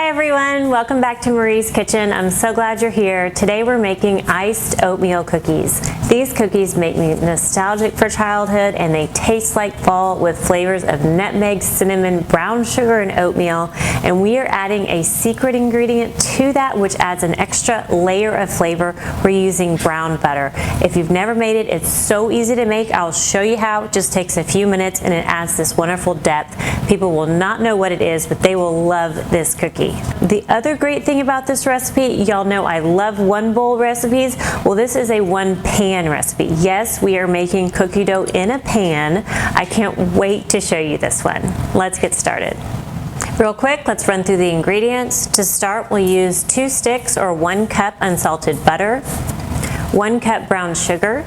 Hi everyone, welcome back to Marie's Kitchen. I'm so glad you're here. Today we're making iced oatmeal cookies. These cookies make me nostalgic for childhood and they taste like fall with flavors of nutmeg, cinnamon, brown sugar, and oatmeal. And we are adding a secret ingredient to that which adds an extra layer of flavor. We're using brown butter. If you've never made it, it's so easy to make. I'll show you how. It just takes a few minutes and it adds this wonderful depth. People will not know what it is, but they will love this cookie. The other great thing about this recipe, y'all know I love one bowl recipes. Well, this is a one pan recipe. Yes, we are making cookie dough in a pan. I can't wait to show you this one. Let's get started. Real quick, let's run through the ingredients. To start, we'll use 2 sticks or 1 cup unsalted butter, 1 cup brown sugar,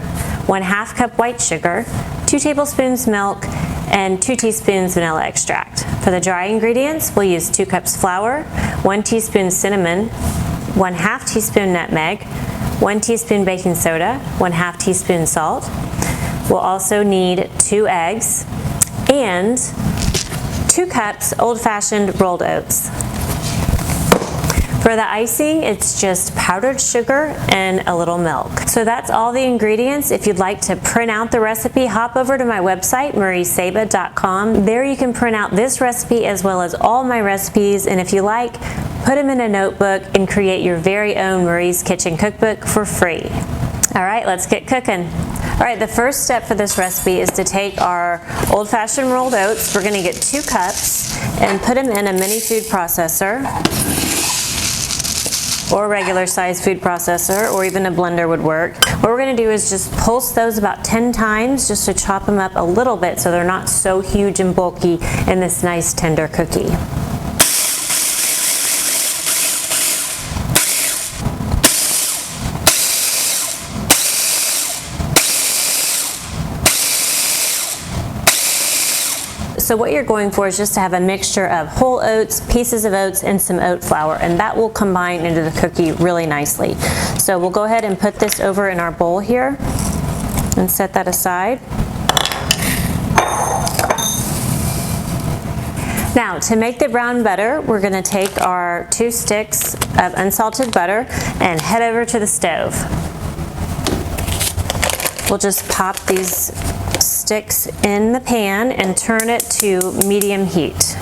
1/2 cup white sugar, 2 tablespoons milk, and 2 teaspoons vanilla extract. For the dry ingredients, we'll use 2 cups flour, 1 teaspoon cinnamon, 1/2 teaspoon nutmeg, 1 teaspoon baking soda, 1/2 teaspoon salt. We'll also need 2 eggs and 2 cups old-fashioned rolled oats. For the icing, it's just powdered sugar and a little milk. So that's all the ingredients. If you'd like to print out the recipe, hop over to my website, mariesaba.com. There you can print out this recipe as well as all my recipes, and if you like, put them in a notebook and create your very own Marie's Kitchen cookbook for free. All right, let's get cooking. All right, the first step for this recipe is to take our old-fashioned rolled oats. We're gonna get 2 cups and put them in a mini food processor, or a regular size food processor, or even a blender would work. What we're gonna do is just pulse those about 10 times just to chop them up a little bit so they're not so huge and bulky in this nice tender cookie. So what you're going for is just to have a mixture of whole oats, pieces of oats, and some oat flour, and that will combine into the cookie really nicely. So we'll go ahead and put this over in our bowl here and set that aside. Now, to make the brown butter, we're going to take our 2 sticks of unsalted butter and head over to the stove. We'll just pop these sticks in the pan and turn it to medium heat.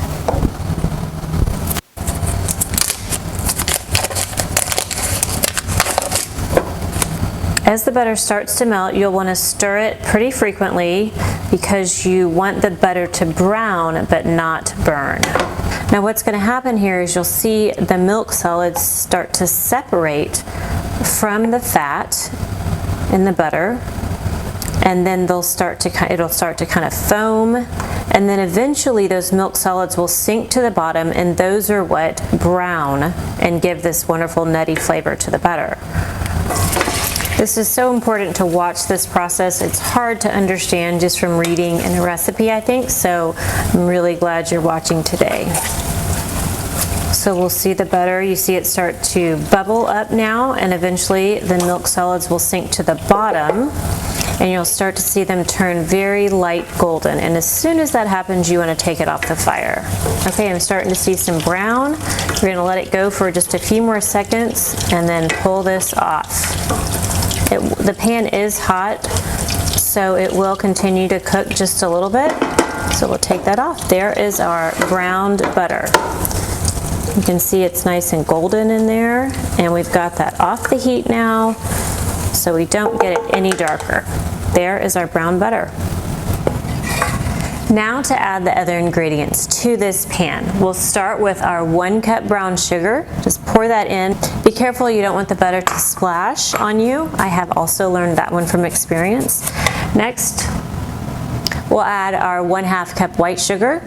As the butter starts to melt, you'll want to stir it pretty frequently because you want the butter to brown but not burn. Now what's going to happen here is you'll see the milk solids start to separate from the fat in the butter, and then it'll start to kind of foam, and then eventually those milk solids will sink to the bottom, and those are what brown and give this wonderful nutty flavor to the butter. This is so important to watch this process. It's hard to understand just from reading in a recipe, I think, so I'm really glad you're watching today. So we'll see the butter, you see it start to bubble up now, and eventually the milk solids will sink to the bottom, and you'll start to see them turn very light golden. And as soon as that happens, you want to take it off the fire. Okay, I'm starting to see some brown. We're going to let it go for just a few more seconds and then pull this off. The pan is hot, so it will continue to cook just a little bit. So we'll take that off. There is our browned butter. You can see it's nice and golden in there, and we've got that off the heat now so we don't get it any darker. There is our brown butter. Now to add the other ingredients to this pan. We'll start with our 1 cup brown sugar. Just pour that in. Be careful, you don't want the butter to splash on you. I have also learned that one from experience. Next, we'll add our 1/2 cup white sugar.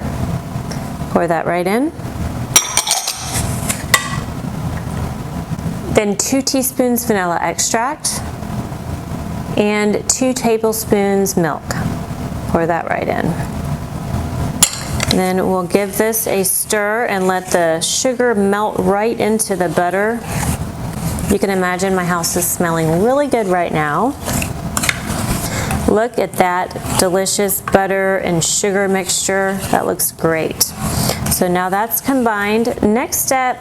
Pour that right in. Then 2 teaspoons vanilla extract and 2 tablespoons milk. Pour that right in. Then we'll give this a stir and let the sugar melt right into the butter. You can imagine my house is smelling really good right now. Look at that delicious butter and sugar mixture. That looks great. So now that's combined. Next step,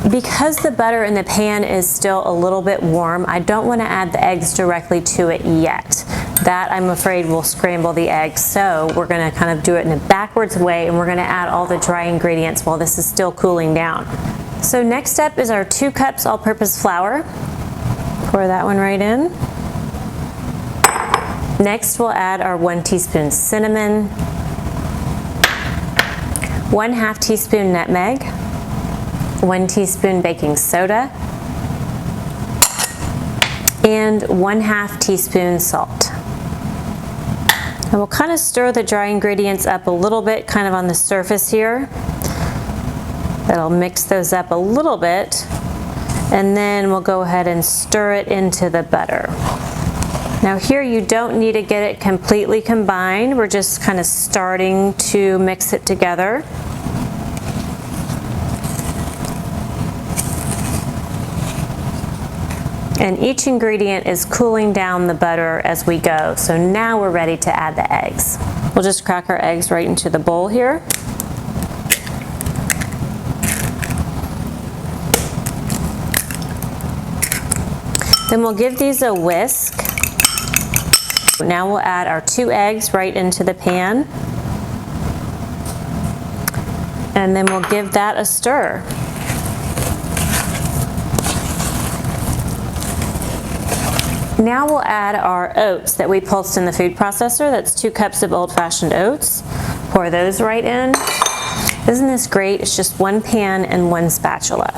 because the butter in the pan is still a little bit warm, I don't want to add the eggs directly to it yet. That, I'm afraid, will scramble the eggs. So we're going to kind of do it in a backwards way, and we're going to add all the dry ingredients while this is still cooling down. So next step is our 2 cups all-purpose flour. Pour that one right in. Next we'll add our 1 teaspoon cinnamon, 1/2 teaspoon nutmeg, 1 teaspoon baking soda, and 1/2 teaspoon salt. And we'll kind of stir the dry ingredients up a little bit, kind of on the surface here. That'll mix those up a little bit, and then we'll go ahead and stir it into the butter. Now here you don't need to get it completely combined. We're just kind of starting to mix it together. And each ingredient is cooling down the butter as we go. So now we're ready to add the eggs. We'll just crack our eggs right into the bowl here. Then we'll give these a whisk. Now we'll add our 2 eggs right into the pan. And then we'll give that a stir. Now we'll add our oats that we pulsed in the food processor. That's 2 cups of old-fashioned oats. Pour those right in. Isn't this great? It's just 1 pan and 1 spatula.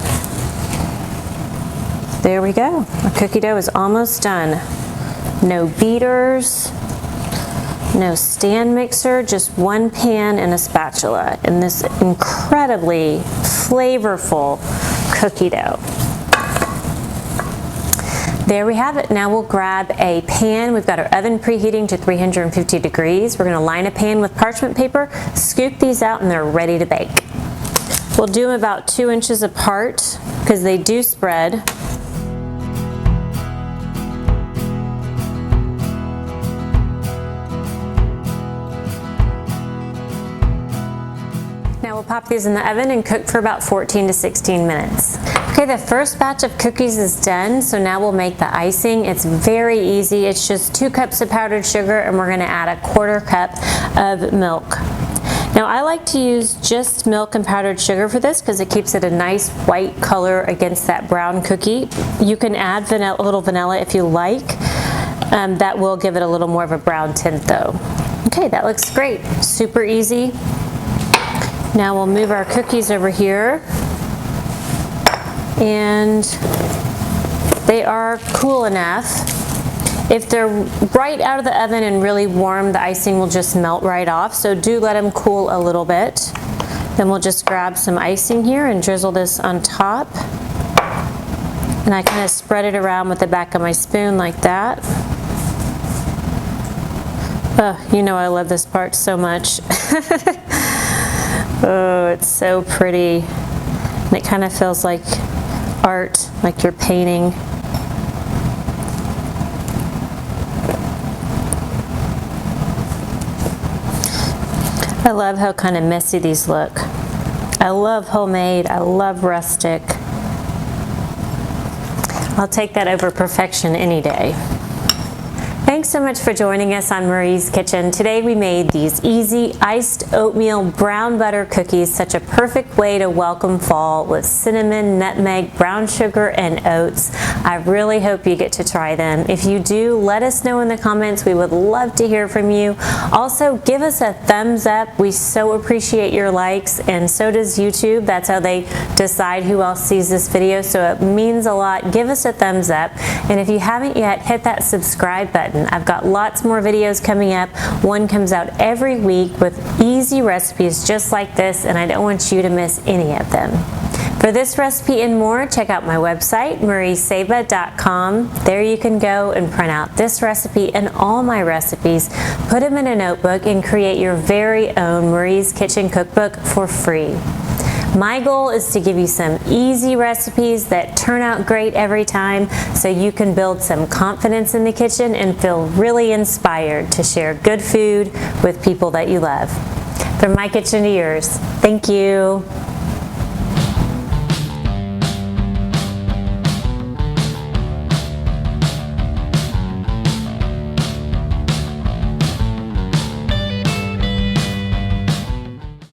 There we go. Our cookie dough is almost done. No beaters, no stand mixer, just 1 pan and a spatula. And this incredibly flavorful cookie dough. There we have it. Now we'll grab a pan. We've got our oven preheating to 350 degrees. We're going to line a pan with parchment paper, scoop these out, and they're ready to bake. We'll do them about 2 inches apart because they do spread. Now we'll pop these in the oven and cook for about 14 to 16 minutes. Okay, the first batch of cookies is done, so now we'll make the icing. It's very easy. It's just 2 cups of powdered sugar, and we're going to add a 1/4 cup of milk. Now I like to use just milk and powdered sugar for this because it keeps it a nice white color against that brown cookie. You can add a little vanilla if you like. That will give it a little more of a brown tint though. Okay, that looks great. Super easy. Now we'll move our cookies over here. And they are cool enough. If they're right out of the oven and really warm, the icing will just melt right off. So do let them cool a little bit. Then we'll just grab some icing here and drizzle this on top. And I kind of spread it around with the back of my spoon like that. Oh, you know I love this part so much. Oh, it's so pretty. And it kind of feels like art, like you're painting. I love how kind of messy these look. I love homemade, I love rustic. I'll take that over perfection any day. Thanks so much for joining us on Marie's Kitchen. Today we made these easy iced oatmeal brown butter cookies, such a perfect way to welcome fall with cinnamon, nutmeg, brown sugar, and oats. I really hope you get to try them. If you do, let us know in the comments. We would love to hear from you. Also, give us a thumbs up. We so appreciate your likes, and so does YouTube. That's how they decide who else sees this video, so it means a lot. Give us a thumbs up, and if you haven't yet, hit that subscribe button. I've got lots more videos coming up. One comes out every week with easy recipes just like this, and I don't want you to miss any of them. For this recipe and more, check out my website, mariesaba.com. There you can go and print out this recipe and all my recipes, put them in a notebook, and create your very own Marie's Kitchen cookbook for free. My goal is to give you some easy recipes that turn out great every time so you can build some confidence in the kitchen and feel really inspired to share good food with people that you love. From my kitchen to yours. Thank you.